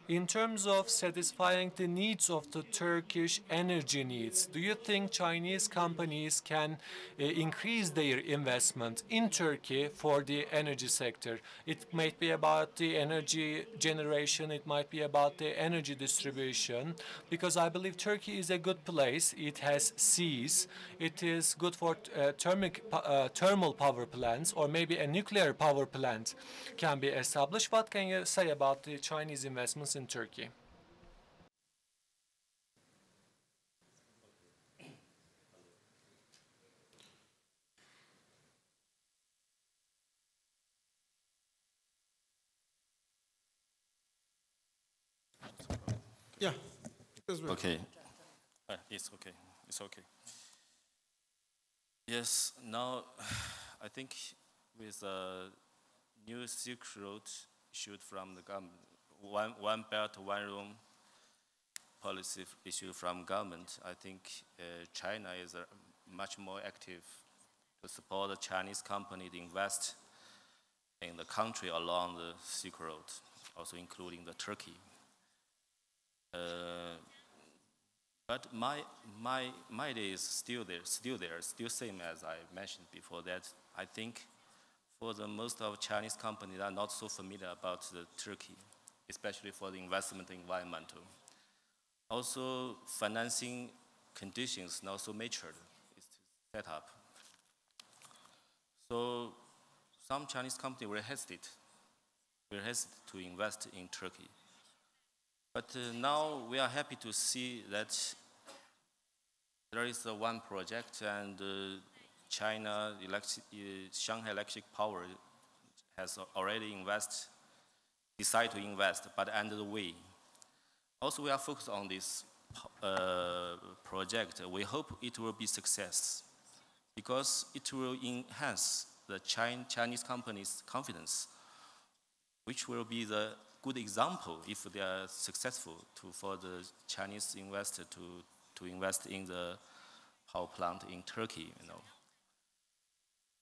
in terms of satisfying the needs of the Turkish energy needs, do you think Chinese companies can increase their investment in Turkey for the energy sector? It might be about the energy generation, it might be about the energy distribution, because I believe Turkey is a good place. It has seas. It is good for thermal power plants, or maybe a nuclear power plant can be established. What can you say about the Chinese investments in Turkey? Yeah, as well. Okay. It's okay. It's okay. Yes, now I think with the new Silk Road issued from the government, one belt, one room policy issued from government, I think China is much more active to support the Chinese company to invest in the country along the Silk Road, also including the Turkey. But my idea is still same as I mentioned before, that I think for the most of Chinese companies are not so familiar about the Turkey, especially for the investment environmental. Also, financing conditions not so matured is set up. So some Chinese companies were hesitant to invest in Turkey. But now we are happy to see that there is one project, and Shanghai Electric Power has already decided to invest, but under the way. Also, we are focused on this project. We hope it will be success, because it will enhance the Chinese companies' confidence, which will be the good example if they are successful for the Chinese investor to invest in the power plant in Turkey, you know.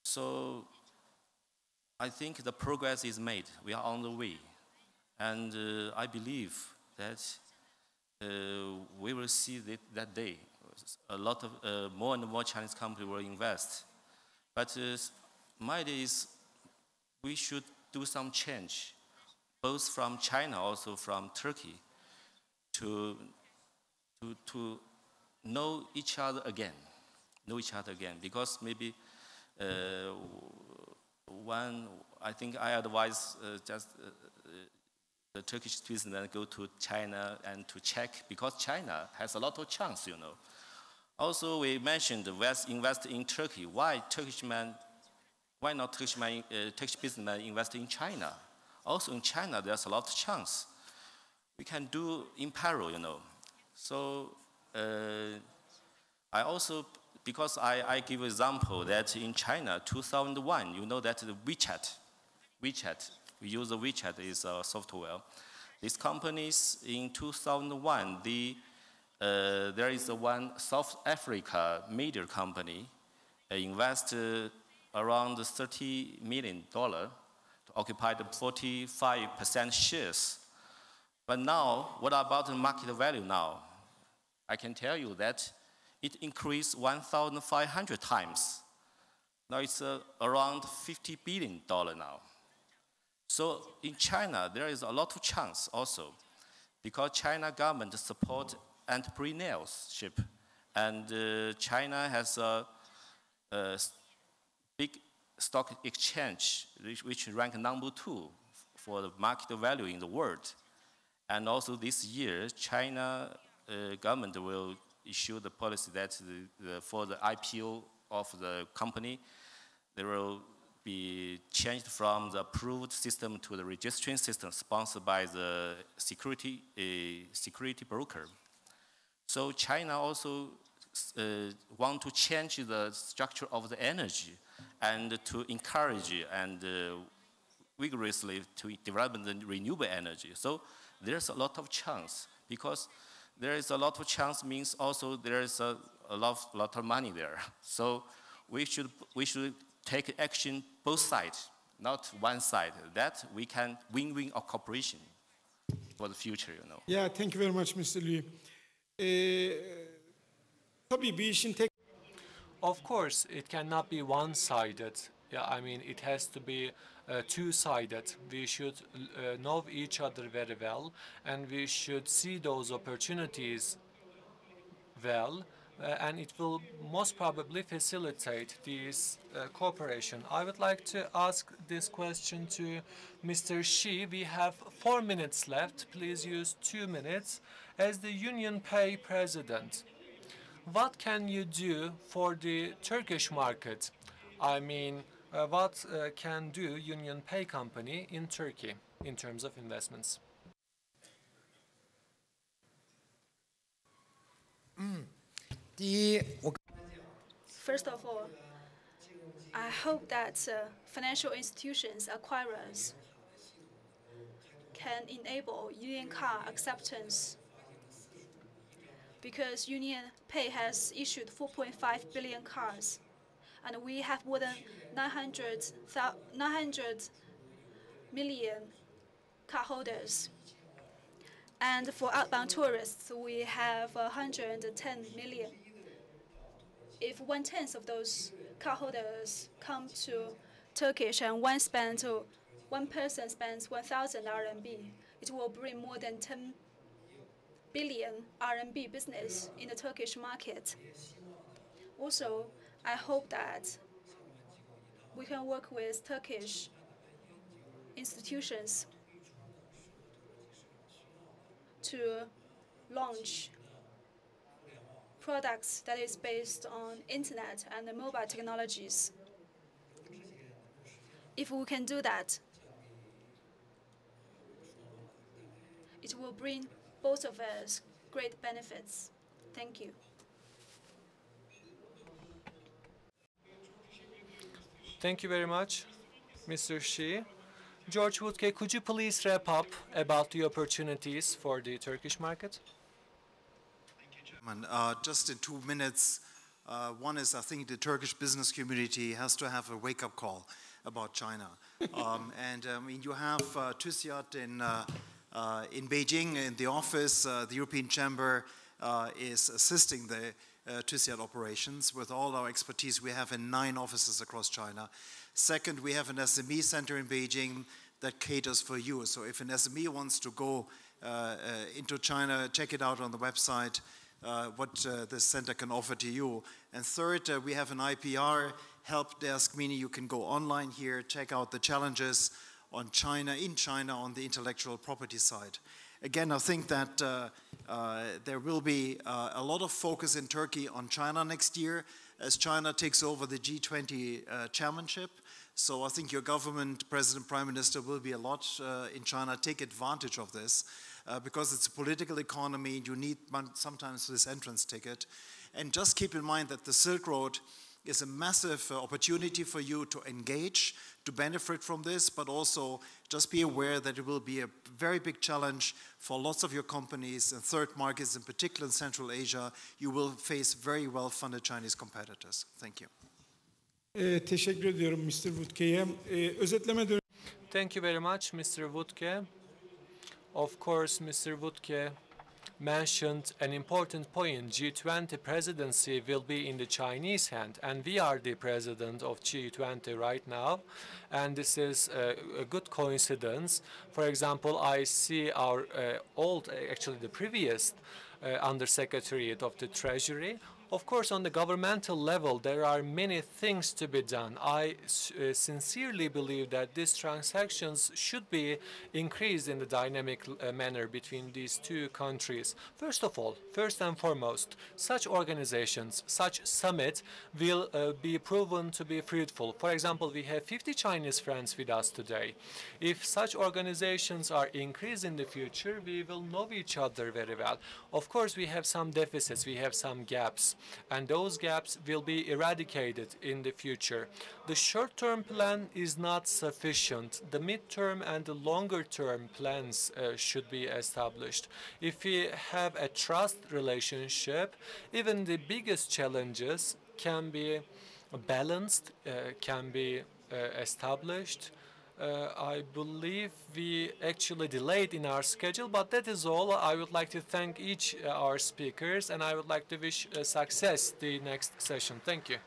So I think the progress is made. We are on the way. And I believe that we will see that day. A lot of more and more Chinese companies will invest. But my idea is we should do some change, both from China, also from Turkey, to know each other again. Because maybe I think I advise just the Turkish businessmen go to China and to check, because China has a lot of chance, you know. Also, we mentioned invest in Turkey. Why not Turkish businessmen invest in China? Also in China, there's a lot of chance. We can do in parallel, you know. So I also, because I give example that in China, 2001, you know that the WeChat, we use the WeChat is a software. These companies in 2001, there is one South Africa major company invested around $30 million to occupy the 45% shares. But now, what about the market value now? I can tell you that it increased 1,500 times. Now it's around $50 billion now. So in China, there is a lot of chance also, because China government support entrepreneurship, and China has a big stock exchange, which rank number 2 for the market value in the world. And also this year, China government will issue the policy that for the IPO of the company, there will be changed from the approved system to the registration system sponsored by the security broker. So China also want to change the structure of the energy and to encourage and vigorously to develop the renewable energy. So there's a lot of chance, because there is a lot of chance means also there is a lot of money there. So we should take action both sides, not one side. That we can win-win a cooperation for the future, you know. Yeah, thank you very much, Mr. Liu. Tabii bir işin tek Of course, it cannot be one-sided. Yeah, I mean, it has to be two-sided. We should know each other very well, and we should see those opportunities well, and it will most probably facilitate this cooperation. I would like to ask this question to Mr. Xi. We have 4 minutes left. Please use 2 minutes. As the UnionPay president, what can you do for the Turkish market? I mean, what can do UnionPay company in Turkey in terms of investments? First of all, I hope that financial institutions, acquirers, can enable Union Card acceptance, because UnionPay has issued 4.5 billion cards, and we have more than 900 million cardholders. And for outbound tourists, we have 110 million. If 1/10 of those cardholders come to Turkish and one person spends 1,000 RMB, it will bring more than 10 billion RMB business in the Turkish market. Also, I hope that we can work with Turkish institutions to launch products that is based on internet and mobile technologies. If we can do that, it will bring both of us great benefits. Thank you. Thank you very much, Mr. Xi. George Wuttke, could you please wrap up about the opportunities for the Turkish market? Just in 2 minutes, one is I think the Turkish business community has to have a wake-up call about China. I mean, you have TÜSİAD in Beijing in the office. The European Chamber is assisting the TÜSİAD operations with all our expertise we have in 9 offices across China. Second, we have an SME center in Beijing that caters for you. So if an SME wants to go into China, check it out on the website, what this center can offer to you. And third, we have an IPR help desk, meaning you can go online here, check out the challenges on China, in China, on the intellectual property side. Again, I think that there will be a lot of focus in Turkey on China next year as China takes over the G20 chairmanship. So I think your government, President, Prime Minister, will be a lot in China. Take advantage of this because it's a political economy. You need sometimes this entrance ticket. And just keep in mind that the Silk Road is a massive opportunity for you to engage, to benefit from this, but also just be aware that it will be a very big challenge for lots of your companies and third markets, in particular in Central Asia. You will face very well-funded Chinese competitors. Thank you. Teşekkür ediyorum Mr. Wuttke'ye. Özetleme dönemi. Thank you very much, Mr. Wuttke. Of course, Mr. Wuttke mentioned an important point. G20 presidency will be in the Chinese hand, and we are the president of G20 right now. And this is a good coincidence. For example, I see our actually the previous Undersecretariat of the Treasury. Of course, on the governmental level, there are many things to be done. I sincerely believe that these transactions should be increased in the dynamic manner between these two countries. First of all, first and foremost, such organizations, such summits will be proven to be fruitful. For example, we have 50 Chinese friends with us today. If such organizations are increased in the future, we will know each other very well. Of course, we have some deficits, we have some gaps, and those gaps will be eradicated in the future. The short-term plan is not sufficient. The mid-term and the longer-term plans should be established. If we have a trust relationship, even the biggest challenges can be balanced, can be established. I believe we actually delayed in our schedule, but that is all. I would like to thank each our speakers, and I would like to wish success the next session. Thank you.